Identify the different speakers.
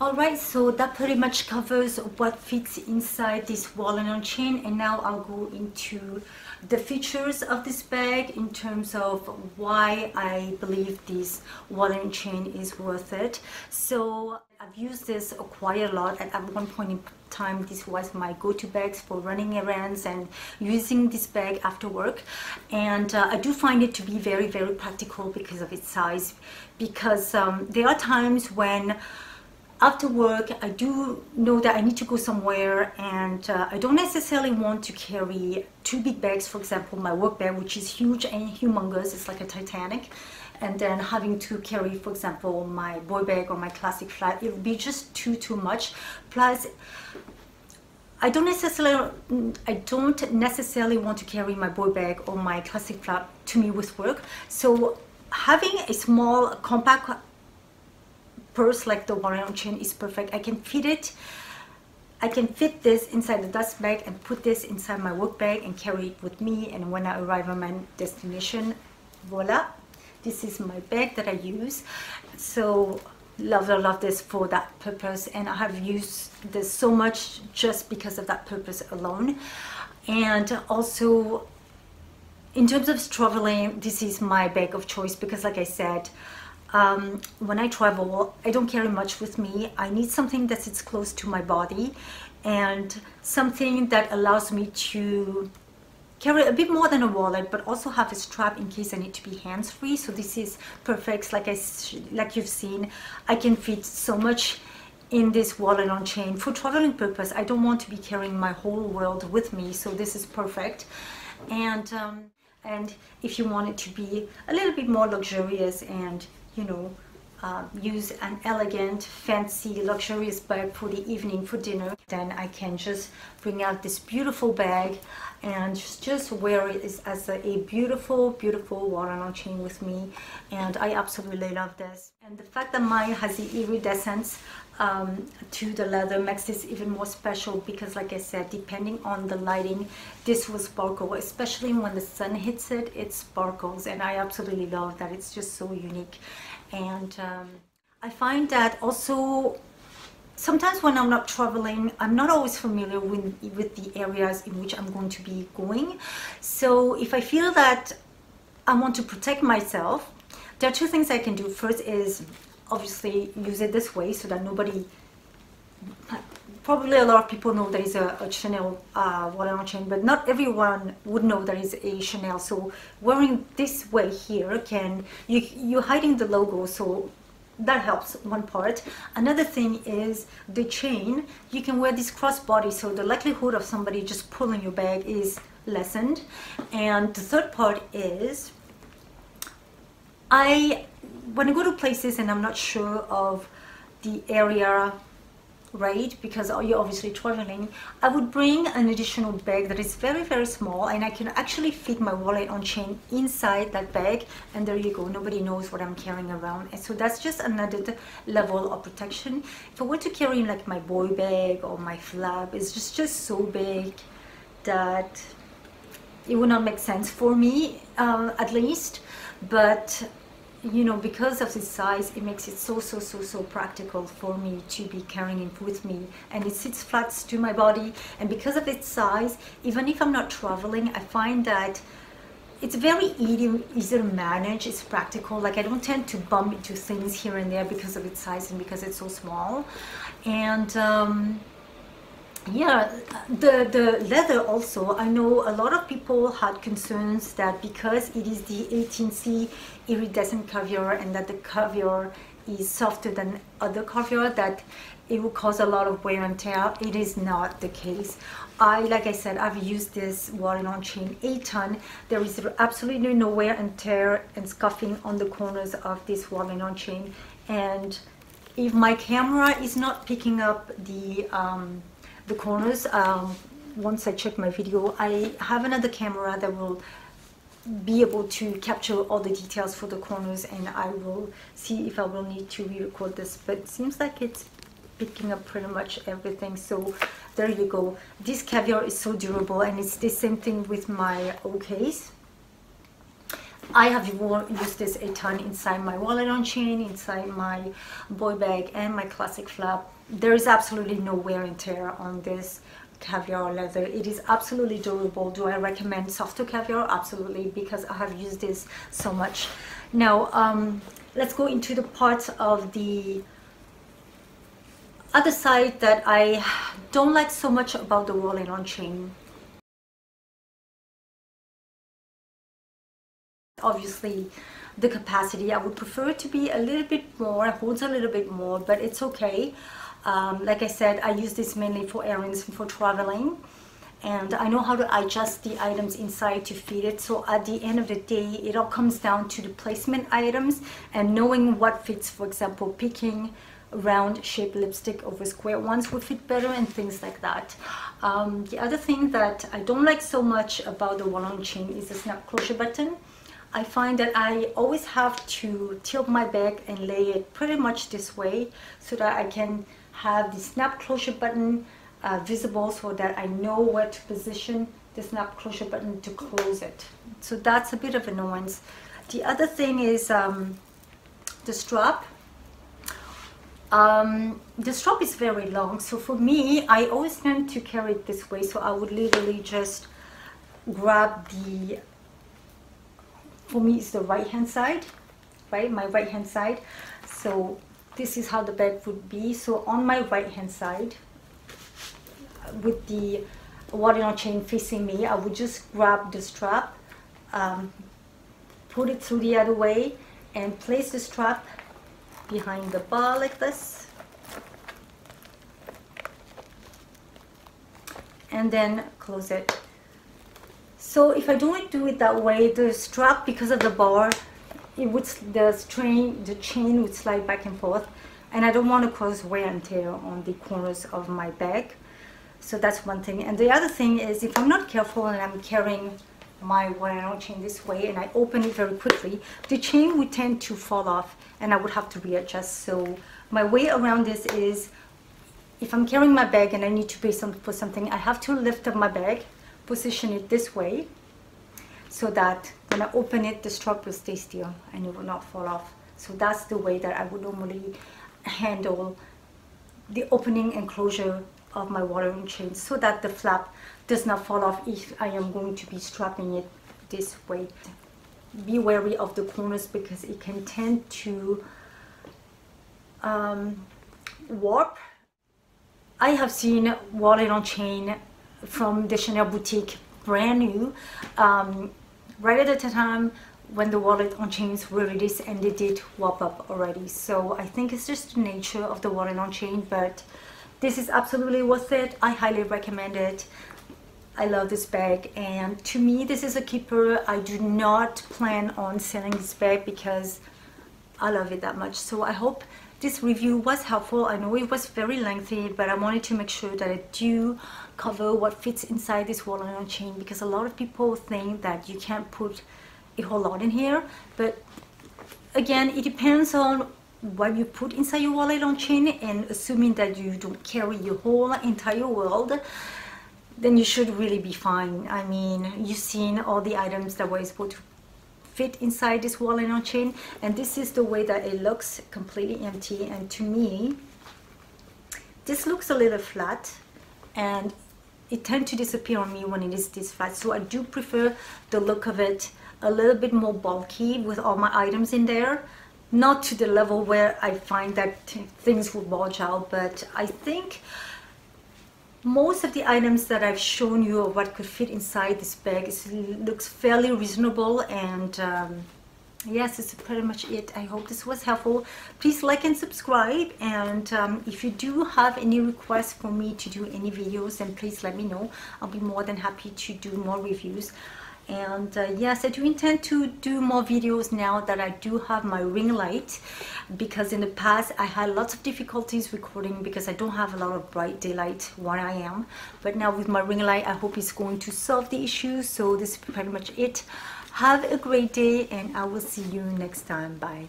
Speaker 1: Alright, so that pretty much covers what fits inside this wallet chain, and now I'll go into the features of this bag in terms of why I believe this wallet chain is worth it. So I've used this quite a lot. At one point in time, this was my go-to bags for running errands and using this bag after work, and I do find it to be very, very practical because of its size, because there are times when after work, I do know that I need to go somewhere, and I don't necessarily want to carry two big bags. For example, my work bag, which is huge and humongous, it's like a Titanic, and then having to carry, for example, my boy bag or my classic flat, it would be just too much. Plus, I don't necessarily want to carry my boy bag or my classic flat to me with work. So having a small compact purse like the wallet chain is perfect. I can fit this inside the dust bag and put this inside my work bag and carry it with me, and when I arrive at my destination, voila, this is my bag that I use. So love this for that purpose, and I have used this so much just because of that purpose alone. And also in terms of traveling, this is my bag of choice because, like I said, when I travel, I don't carry much with me. I need something that sits close to my body and something that allows me to carry a bit more than a wallet, but also have a strap in case I need to be hands-free. So this is perfect. Like you've seen, I can fit so much in this wallet on chain for traveling purpose. I don't want to be carrying my whole world with me, so this is perfect. And if you want it to be a little bit more luxurious and use an elegant, fancy, luxurious bag for the evening for dinner, then I can just bring out this beautiful bag and just wear it as a beautiful wallet on chain with me. And I absolutely love this. And the fact that mine has the iridescence to the leather makes this even more special because, like I said, depending on the lighting, this will sparkle, especially when the sun hits it, it sparkles, and I absolutely love that. It's just so unique. And I find that also sometimes when I'm not traveling, I'm not always familiar with the areas in which I'm going to be going. So if I feel that I want to protect myself, there are two things I can do. First is obviously use it this way so that nobody, probably a lot of people know there is a Chanel wallet on chain, but not everyone would know there is a Chanel. So wearing this way here, you're hiding the logo, so that helps, one part. Another thing is the chain. You can wear this crossbody, so the likelihood of somebody just pulling your bag is lessened. And the third part is, when I go to places and I'm not sure of the area, right, because you're obviously traveling, I would bring an additional bag that is very, very small, and I can actually fit my wallet on chain inside that bag, and there you go, nobody knows what I'm carrying around. And so that's just another level of protection. If I were to carry like my boy bag or my flap, it's just so big that it would not make sense for me, at least. But because of its size, it makes it so practical for me to be carrying it with me, and it sits flat to my body. And because of its size, even if I'm not traveling, I find that it's very easy to manage. It's practical. Like, I don't tend to bump into things here and there because of its size and because it's so small. And yeah, the leather also, I know a lot of people had concerns that because it is the 18C iridescent caviar and that the caviar is softer than other caviar, that it will cause a lot of wear and tear. It is not the case. Like I said, I've used this wallet on chain a ton. There is absolutely no wear and tear and scuffing on the corners of this wallet on chain. And if my camera is not picking up the corners, once I check my video, I have another camera that will be able to capture all the details for the corners, and I will see if I will need to re-record this, but it seems like it's picking up pretty much everything. So there you go. This caviar is so durable, and it's the same thing with my WOCs. I have used this a ton inside my wallet on chain, inside my boy bag and my classic flap. There is absolutely no wear and tear on this caviar leather. It is absolutely durable. Do I recommend softer caviar? Absolutely, because I have used this so much. Now let's go into the parts of the other side that I don't like so much about the wallet on chain. Obviously the capacity, I would prefer it to be a little bit more, it holds a little bit more, but it's okay. Like I said, I use this mainly for errands and for traveling, and I know how to adjust the items inside to fit it. So at the end of the day, it all comes down to the placement items and knowing what fits. For example, picking round shaped lipstick over square ones would fit better and things like that. The other thing that I don't like so much about the wallet on chain is the snap closure button. I find that I always have to tilt my bag and lay it pretty much this way so that I can have the snap closure button visible, so that I know where to position the snap closure button to close it. So that's a bit of an annoyance. The other thing is the strap. The strap is very long, so for me, I always tend to carry it this way. So I would literally just grab the, for me it's the right hand side, right, my right hand side. So this is how the bag would be. So on my right hand side, with the wallet on chain facing me, I would just grab the strap, put it through the other way, and place the strap behind the bar like this, and then close it. So if I don't do it that way, the strap, because of the bar, it would, the chain would slide back and forth, and I don't want to cause wear and tear on the corners of my bag. So that's one thing. And the other thing is, if I'm not careful and I'm carrying my wallet on chain this way and I open it very quickly, the chain would tend to fall off and I would have to readjust. So my way around this is, if I'm carrying my bag and I need to pay for something, I have to lift up my bag, position it this way, so that when I open it, the strap will stay still and it will not fall off. So that's the way that I would normally handle the opening and closure of my wallet on chain, so that the flap does not fall off if I am going to be strapping it this way. Be wary of the corners because it can tend to warp. I have seen wallet on chain from the Chanel boutique, brand new, right at the time when the wallet on chains were released, and they did warp up already. So I think it's just the nature of the wallet on chain, but this is absolutely worth it. I highly recommend it. I love this bag, and to me this is a keeper. I do not plan on selling this bag because I love it that much. So I hope this review was helpful. I know it was very lengthy, but I wanted to make sure that I do cover what fits inside this wallet on chain, because a lot of people think that you can't put a whole lot in here. But again, it depends on what you put inside your wallet on chain, and assuming that you don't carry your whole entire world, then you should really be fine. I mean, you've seen all the items that were supposed to fit inside this wallet on chain, and this is the way that it looks, completely empty. And to me, this looks a little flat, and it tends to disappear on me when it is this flat. So I do prefer the look of it a little bit more bulky with all my items in there. Not to the level where I find that things will bulge out, but I think most of the items that I've shown you of what could fit inside this bag looks fairly reasonable. And yes, it's pretty much it. I hope this was helpful. Please like and subscribe, and if you do have any requests for me to do any videos, then please let me know. I'll be more than happy to do more reviews. And yes, I do intend to do more videos now that I do have my ring light, because in the past I had lots of difficulties recording because I don't have a lot of bright daylight where I am. But now with my ring light, I hope it's going to solve the issue. So this is pretty much it. Have a great day, and I will see you next time. Bye.